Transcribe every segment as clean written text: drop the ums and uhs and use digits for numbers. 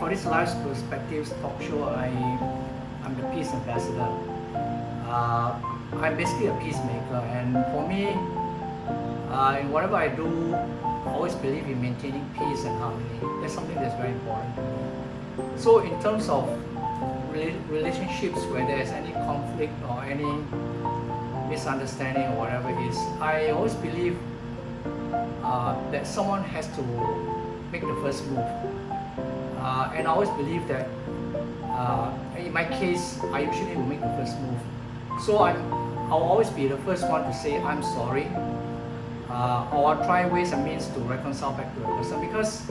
for this Life Perspectives talk show, I'm the peace ambassador. I'm basically a peacemaker, and for me, in whatever I do, I always believe in maintaining peace and harmony. That's something that's very important to me. So in terms of relationships where there's any conflict or any misunderstanding or whatever it is, I always believe that someone has to make the first move. And I always believe that in my case, I usually will make the first move. So I'll always be the first one to say I'm sorry, or I'll try ways and means to reconcile back to the person, because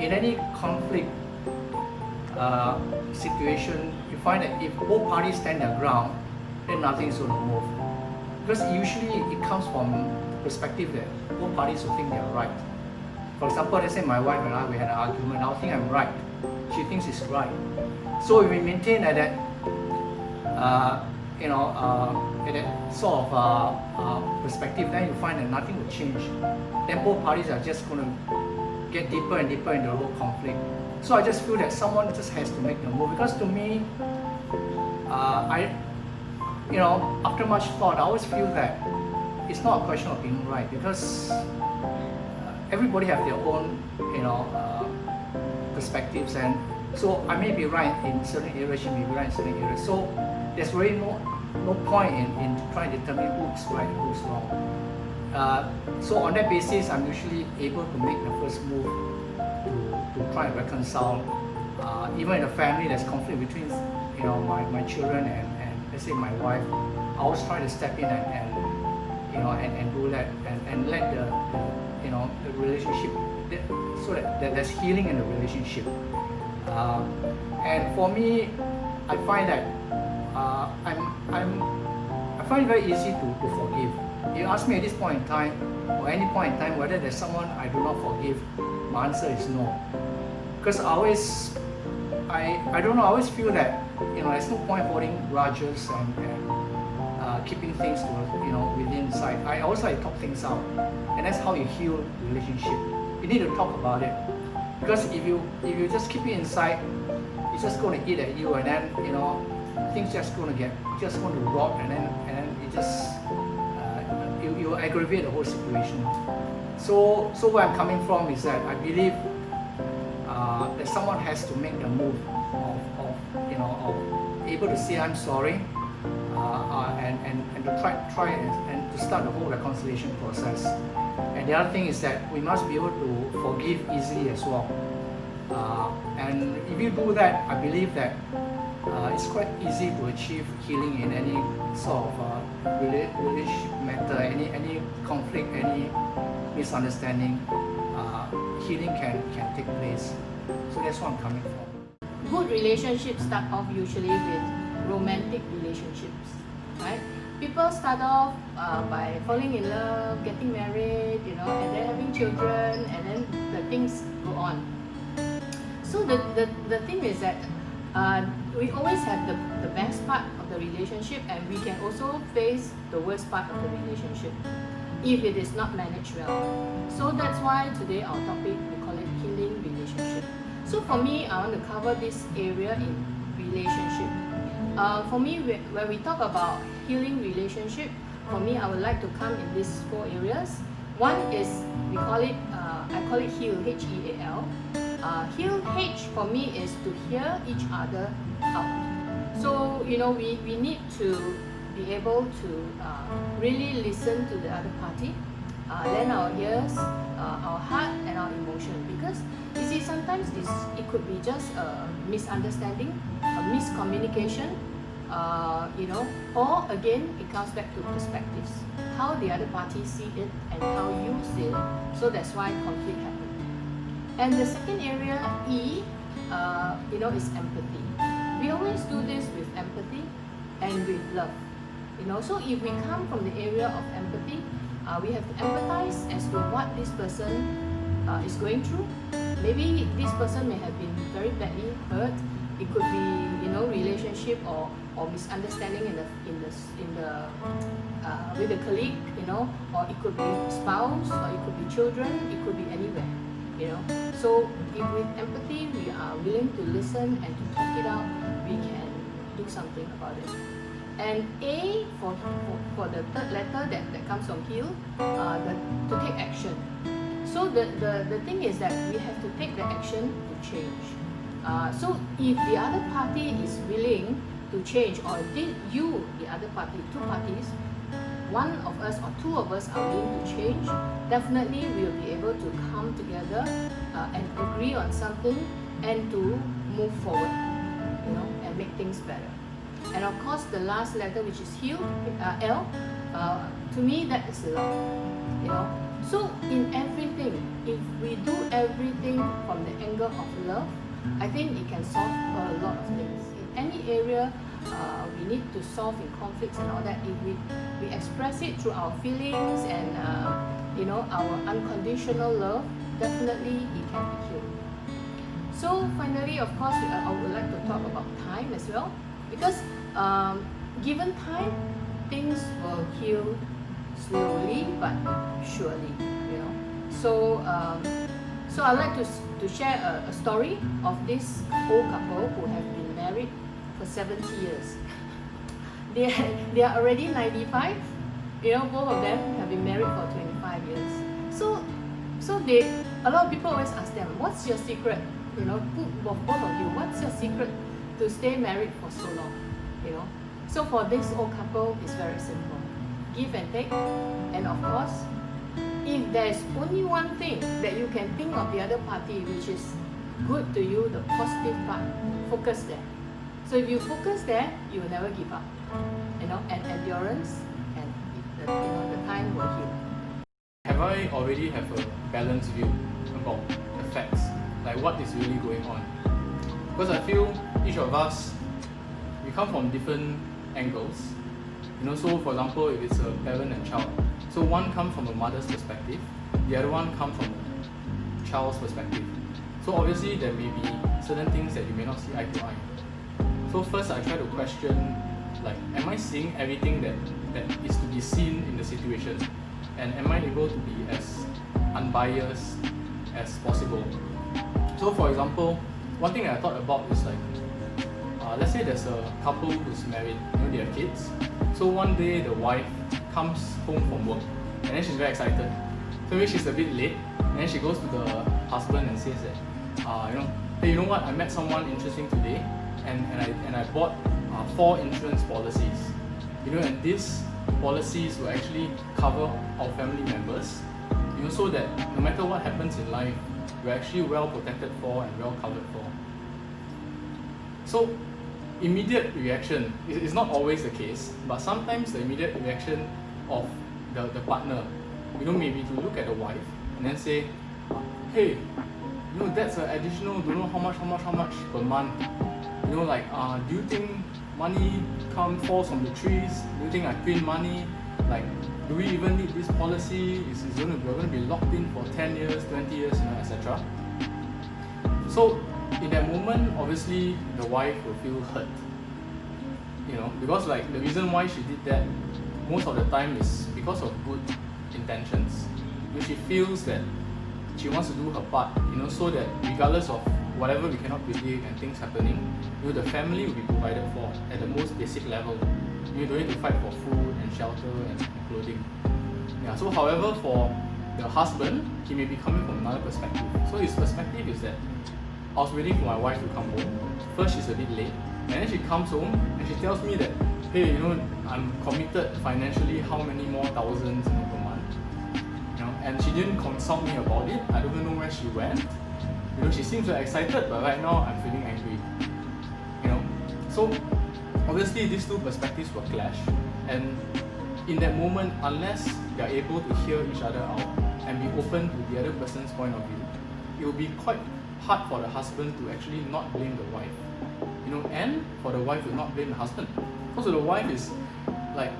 in any conflict situation, you find that if both parties stand their ground, then nothing is going to move. Because usually it comes from the perspective that both parties will think they're right. For example, let's say my wife and I, we had an argument, I'll think I'm right, she thinks it's right. So if we maintain at that, at that sort of perspective, then you find that nothing will change. Then both parties are just going to get deeper and deeper into the whole conflict. So I just feel that someone just has to make the move, because to me, after much thought, I always feel that it's not a question of being right, because everybody have their own, perspectives, and so I may be right in certain areas, she may be right in certain areas. So there's really no point in trying to determine who's right and who's wrong. So on that basis, I'm usually able to make the first move to try and reconcile. Even in a family, there's conflict between my children and let's say my wife. I always try to step in and do that and let the relationship, so that there's healing in the relationship. And for me, I find that I find it very easy to forgive. You ask me at this point in time, or any point in time, whether there's someone I do not forgive, my answer is no. Because I always feel that there's no point holding grudges and keeping things within inside. I also like to talk things out, and that's how you heal relationship. You need to talk about it, because if you just keep it inside, it's just going to eat at you, and then things just going to rot, and then it just you aggravate the whole situation. So where I'm coming from is that I believe that someone has to make the move of able to say I'm sorry, and to try and to start the whole reconciliation process. And the other thing is that we must be able to forgive easily as well. And if you do that, I believe that it's quite easy to achieve healing in any sort of relationship matter, any conflict, any misunderstanding. Healing can take place. So that's where I'm coming from. Good relationships start off usually with romantic relationships, right? People start off by falling in love, getting married, and then having children, and then the things go on. So the thing is that we always have the best part of the relationship, and we can also face the worst part of the relationship if it is not managed well. So that's why today our topic, we call it healing relationship. So for me, I want to cover this area in relationship. For me, when we talk about healing relationship, for me, I would like to come in these 4 areas. One is, I call it heal, H-E-A-L. Heal, H for me is to hear each other out. So, we need to be able to really listen to the other party, lend our ears, our heart and our emotion. Because, you see, sometimes it could be just a misunderstanding, a miscommunication, or again, it comes back to perspectives. How the other party see it and how you see it. So that's why conflict happens. And the second area, E, is empathy. We always do this with empathy and with love. So if we come from the area of empathy, we have to empathize as to what this person is going through. Maybe this person may have been very badly hurt. It could be, relationship or misunderstanding with a colleague, or it could be spouse, or it could be children, it could be anywhere. you know. So if with empathy we are willing to listen and to talk it out, we can do something about it. And A for the third letter that comes from heal, to take action. So the thing is that we have to take the action to change. So if the other party is willing to change, or the other party, two parties, one of us or two of us are willing to change, definitely we will be able to come together and agree on something and to move forward, and make things better. And of course, the last letter, which is heal, L, to me that is love, So in everything, if we do everything from the angle of love, I think it can solve a lot of things. In any area we need to solve in conflicts and all that, if we express it through our feelings and our unconditional love, definitely it can be healed. So finally, of course, I would like to talk about time as well, because given time, things will heal slowly but surely, So I'd like to share a story of this old couple who have been married for 70 years. They are already 95. Both of them have been married for 25 years. So a lot of people always ask them, what's your secret? Both of you, what's your secret to stay married for so long? So for this old couple, it's very simple: give and take, and of course, if there's only one thing that you can think of the other party which is good to you, the positive part, focus there. So if you focus there, you will never give up, and endurance, and the time will heal. Have I already have a balanced view about the facts, like what is really going on? Because I feel each of us, we come from different angles. So for example, if it's a parent and child, so one comes from a mother's perspective, the other one comes from a child's perspective. So obviously there may be certain things that you may not see eye to eye. So first I try to question, like, am I seeing everything that is to be seen in the situation? And am I able to be as unbiased as possible? So for example, one thing I thought about is like, let's say there's a couple who's married, they have kids. So one day the wife comes home from work and then she's very excited. So maybe she's a bit late and then she goes to the husband and says that, hey, you know what? I met someone interesting today and I bought 4 insurance policies. And these policies will actually cover our family members, so that no matter what happens in life, we're actually well protected for and well covered for. So immediate reaction is not always the case, but sometimes the immediate reaction of the partner, maybe to look at the wife and then say, hey, that's an additional don't know how much per month. Do you think money falls from the trees? Do you think I print money? Like, do we even need this policy? We're going to be locked in for 10 years, 20 years, etc. So in that moment, obviously the wife will feel hurt, because like the reason why she did that most of the time is because of good intentions. She feels that she wants to do her part, so that regardless of whatever we cannot predict and things happening, the family will be provided for at the most basic level. You don't need to fight for food and shelter and clothing. So however, for the husband, he may be coming from another perspective. So his perspective is that I was waiting for my wife to come home. First, she's a bit late, and then she comes home and she tells me that, hey, I'm committed financially, how many more thousands per month, and she didn't consult me about it. I don't even know where she went. She seems very excited, but right now I'm feeling angry. So obviously these two perspectives will clash, and in that moment, unless they are able to hear each other out and be open to the other person's point of view, it will be quite hard for the husband to actually not blame the wife, and for the wife to not blame the husband. Because the wife is like,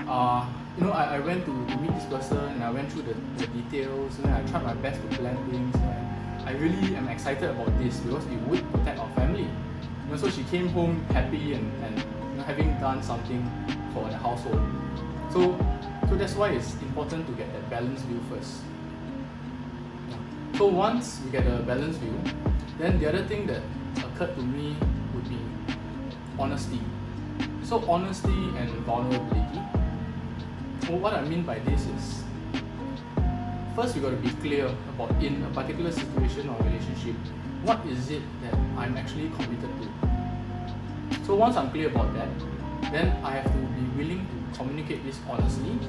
I went to meet this person and I went through the details, and I tried my best to plan things, and I really am excited about this because it would protect our family. So she came home happy and having done something for the household. So that's why it's important to get that balanced view first. So once we get a balanced view, then the other thing that occurred to me would be honesty. So honesty and vulnerability. Well, what I mean by this is, first you got to be clear about, in a particular situation or relationship, what is it that I'm actually committed to. So once I'm clear about that, then I have to be willing to communicate this honestly,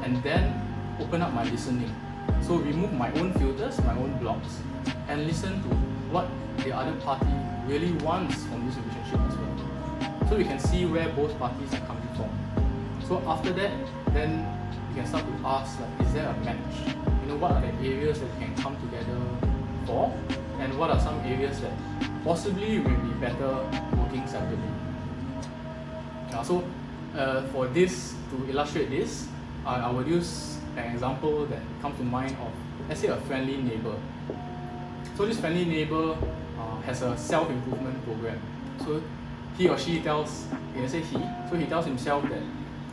and then open up my listening. So remove my own filters, my own blocks, and listen to what the other party really wants from this relationship as well. So we can see where both parties are coming from. So after that, then you can start to ask, like, is there a match? What are the areas that we can come together for, and what are some areas that possibly will be better working separately. So for this, to illustrate this, I would use an example that comes to mind of, let's say, a friendly neighbor. So this friendly neighbor has a self-improvement program. So he or she tells, let's say so he tells himself that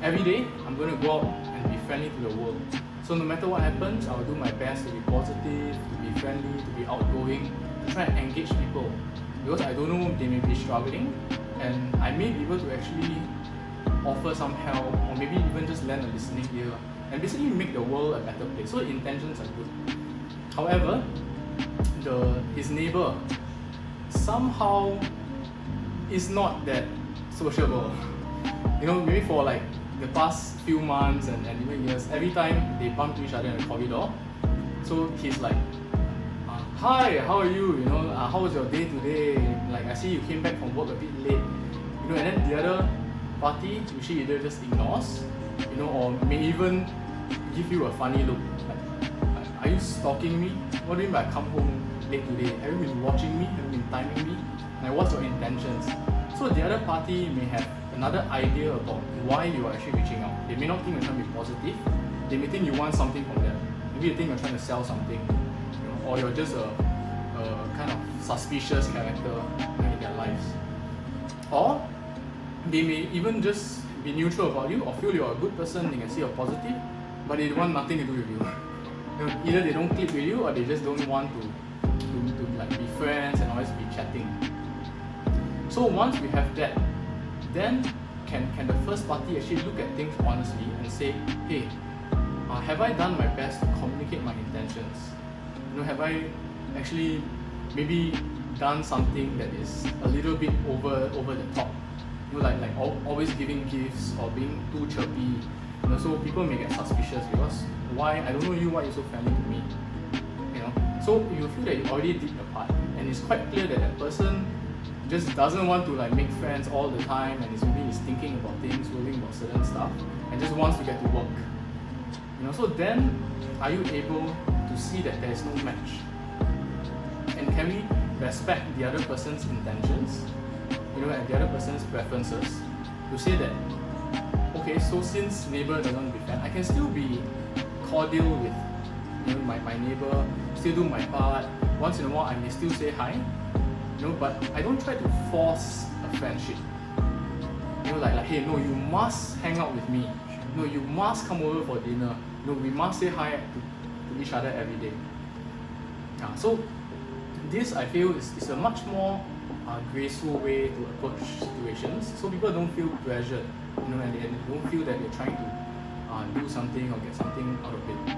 every day I'm going to go out and be friendly to the world. So no matter what happens, I'll do my best to be positive, to be friendly, to be outgoing, to try and engage people. Because I don't know, they may be struggling, and I may be able to actually offer some help, or maybe even just lend a listening ear, and basically make the world a better place. So the intentions are good. However, his neighbor somehow is not that sociable. Maybe for like the past few months and even years, every time they bump into each other in the corridor, so he's like, hi, how are you? How was your day today? Like, I see you came back from work a bit late. And then the other party usually either just ignores, or may even give you a funny look. Like, are you stalking me? What do you mean by come home late today? Have you been watching me? Have you been timing me? Like, what's your intentions? So the other party may have another idea about why you are actually reaching out. They may not think you're trying to be positive. They may think you want something from them. Maybe they think you're trying to sell something, or you're just a kind of suspicious character in their lives. Or they may even just be neutral about you, or feel you're a good person, they can see you're positive, but they want nothing to do with you. Either they don't click with you, or they just don't want to like be friends and always be chatting. So once we have that, then can the first party actually look at things honestly and say, hey, have I done my best to communicate my intentions? Have I actually maybe done something that is a little bit over the top? Like always giving gifts or being too chirpy. So people may get suspicious because why? I don't know you, why you're so friendly to me. So you feel that you already did your part, and it's quite clear that that person just doesn't want to like make friends all the time, and maybe is thinking about things, worrying about certain stuff, and just wants to get to work. So then are you able to see that there is no match? And can we respect the other person's intentions, and the other person's preferences, to say that, okay, so since neighbor doesn't be friend, I can still be cordial with my neighbor, still do my part. Once in a while I may still say hi, but I don't try to force a friendship. Like hey, no, you must hang out with me. No, you must come over for dinner. No, we must say hi to each other every day. So this, I feel, is a much more graceful way to approach situations, so people don't feel pressured, and they don't feel that they're trying to do something or get something out of it.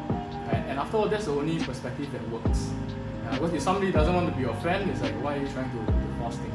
And after all, that's the only perspective that works. Because if somebody doesn't want to be your friend, it's like, why are you trying to force things?